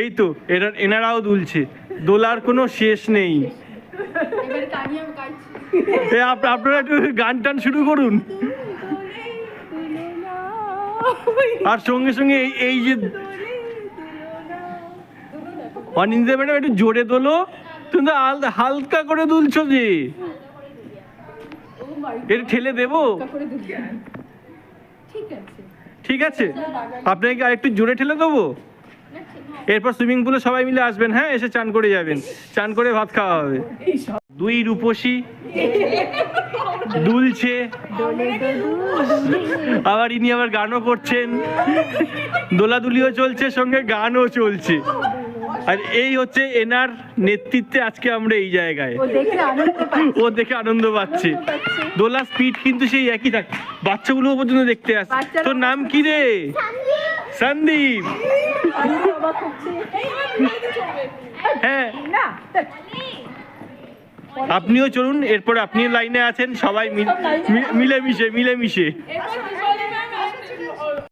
এই তো এনারাও দুলছে, দোলার কোনো শেষ নেই। আপনারা একটু গান টান শুরু করুন। আর সঙ্গে সঙ্গে এই যে অনিন্দা ম্যাডাম একটু জোরে দোলো, তুমি তো হালকা করে দুলছো যে, একটু ঠেলে দেবো? ঠিক আছে, আপনাকে আর একটু জোরে ঠেলে দেবো। এরপর সুইমিং পুলে সবাই মিলে আসবেন, হ্যাঁ, এসে চান করে যাবেন, চান করে ভাত খাওয়া হবে। দুই রূপসী দুলছে, আবার ইনি আবার গানও করছেন, দোলাদুলিও চলছে, সঙ্গে গানও চলছে। আর এই হচ্ছে এনার নেতৃত্বে আজকে আমরা এই জায়গায়, ও দেখে আনন্দ পাচ্ছে। দোলা স্পিড কিন্তু সেই একই থাকে, বাচ্চাগুলো পর্যন্ত দেখতে আসে। তোর নাম কি রে? সন্দীপ। হ্যাঁ, আপনিও চলুন, এরপরে আপনিও লাইনে আছেন, সবাই মিলেমিশে